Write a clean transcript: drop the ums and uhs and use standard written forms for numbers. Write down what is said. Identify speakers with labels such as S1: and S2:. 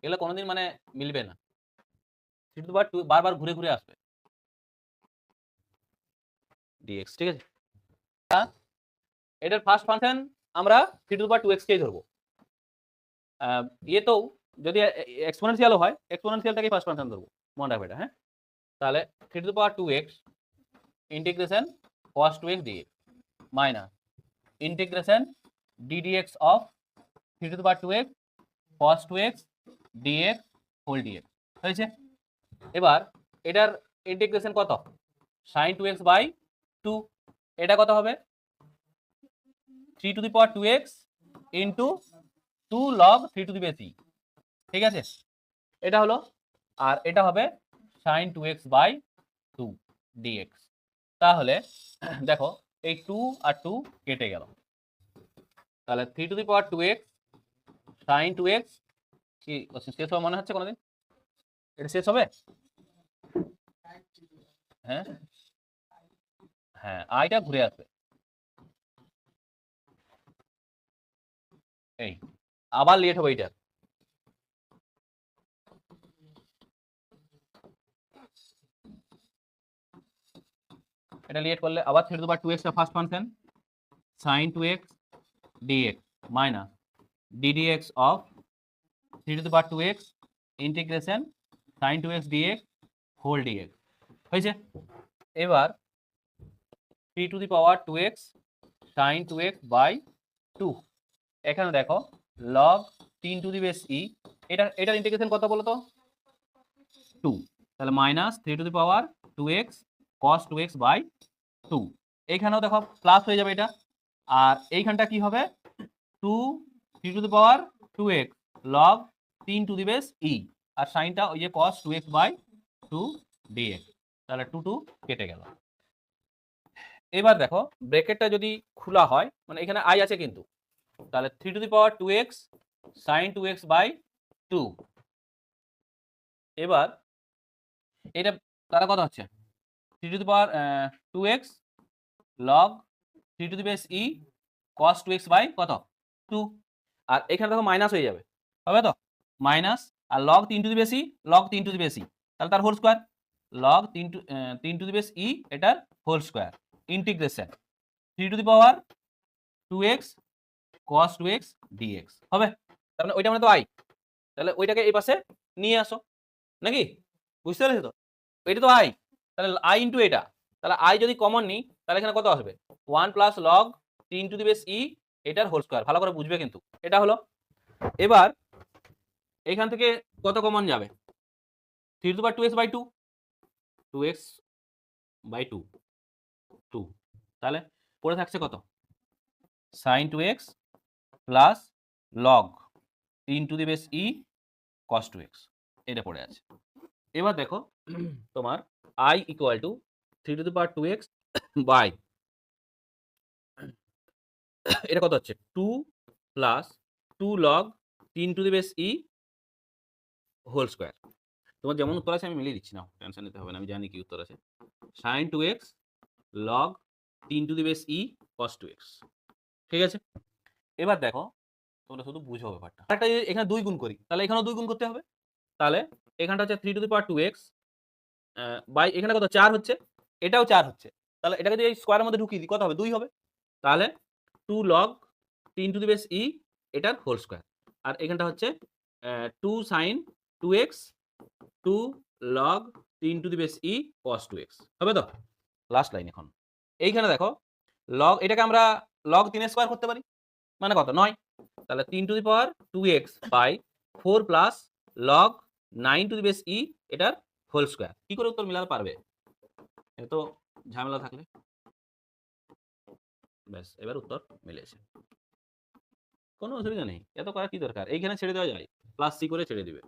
S1: এগুলো কোনোদিন মানে মিলবে না, three to the power two বারবার ঘুরে ঘুরে আসবে ডিএক্স, ঠিক আছে। এটার ফার্স্ট ফাংশন আমরা three to the power two x কেই ধরবো। ইয়েতেও যদি এক্সপোনেনশিয়ালও হয়, এক্সপোনেনশিয়ালটাকেই ফার্স্ট ফাংশন ধরবো, মনে রাখবে এটা, হ্যাঁ। তাহলে three to the power two x integration cos 2x dx minus integration ddx of three to the power two x cos 2x dx whole dx হয়েছে। এবার এটার ইন্টিগ্রেশন কত, sin 2x বাই 2, এটা কত হবে, three to the power two x into 2 log 3 to the base e, ঠিক আছে, এটা হলো। আর এটা হবে sin 2x বাই 2 dx। তাহলে দেখো এই 2 আর 2 কেটে গেল, তাহলে three to the power two x sin 2x কি শেষ হবে মনে হচ্ছে কোনোদিন, এটা শেষ হবে, হ্যাঁ হ্যাঁ আইটা ঘুরে আসবে, এই আবার লেট হবে এইটা, এটা লেট করলে আবার three to the power two x এর first function sin 2x dx minus ddx of three to the power two x integration sin 2x dx whole dx হয়েছে। এবার three to the power two x sin 2x by 2, এখানে দেখো log 3 to the base e, এটার integration কত বলো তো 2, তাহলে minus three to the power two x cos 2x by 2, এইখানেও দেখো প্লাস হয়ে যাবে এটা, আর এইখানটা কি হবে 2 three to the power two x log 3 to the base e, আর সাইনটা ওই যে cos 2x বাই 2 dx, তাহলে 2 2 কেটে গেল। এবার দেখো ব্র্যাকেটটা যদি খোলা হয়, মানে এখানে i আছে কিন্তু, তাহলে three to the power two x sine 2x by 2, এবার এটা তারা কত হচ্ছে three to the power two x log 3 to the base e cos 2x by কত 2, আর এখানে দেখো মাইনাস হয়ে যাবে, হবে তো মাইনাস, আর log 3 to the base e log 3 to the base e, তাহলে তার whole square log 3 to the base e এটার whole square integration three to the power two x cos 2x dx হবে। তার মানে ওইটা মানে তো i, তাহলে ওইটাকে এই পাশে নিয়ে আসো নাকি, বুঝতে পেরেছো তো, এটা তো i, তাহলে i ইন্টু এটা, তাহলে i যদি কমন নিই তাহলে এখানে কত আসবে 1 plus log 3 to the base e এটার হোল স্কয়ার, ভালো করে বুঝবে কিন্তু, এটা হলো। এবার এখান থেকে কত কমন যাবে, three to the power two x by two, two x by two, two, তাহলে পড়ে থাকছে কত sine 2x plus log 3 to the base e cos 2x, এটা পড়ে আছে। এবার দেখো তোমার i equal to three to the power two x by এটা কত হচ্ছে 2 plus 2 log 3 to the base e whole square, তোমার যেমন উত্তর আছে আমি মিলিয়ে দিচ্ছি না, টেনশন নিতে হবে না, আমি জানি কি উত্তর আছে, sin 2x log 3 to the base e cos 2x, ঠিক আছে। এবার দেখো তোমরা শুধু বুঝো ব্যাপারটা, একটা যদি এখানে 2 গুণ করি তাহলে এখানেও 2 গুণ করতে হবে, তাহলে এখানটা হচ্ছে 3 to the power 2x by এখানে কত 4 হচ্ছে, এটাও 4 হচ্ছে, তাহলে এটাকে যদি এই স্কয়ারের মধ্যে ঢুকিয়ে দিই কত হবে 2 হবে, তাহলে 2 log 3 to the base e এটার হোল স্কয়ার, আর এখানটা হচ্ছে 2 sin 2x 2 log 3 to the base e cos 2x হবে তো। লাস্ট লাইন এখন এইখানে দেখো log এটাকে আমরা log 3 এর স্কয়ার করতে পারি, মানে কত 9, তাহলে 3 to the power 2x by 4 plus log 9 to the base e এটার হোল স্কয়ার, কি করে উত্তর মিলাতে পারবে, এত ঝামেলা থাকলে, ব্যাস এবার উত্তর মিলেছে, কোনো অসুবিধা নেই, এত করা কি দরকার, এইখানে ছেড়ে দেওয়া যায় প্লাস সি করে ছেড়ে দিবে।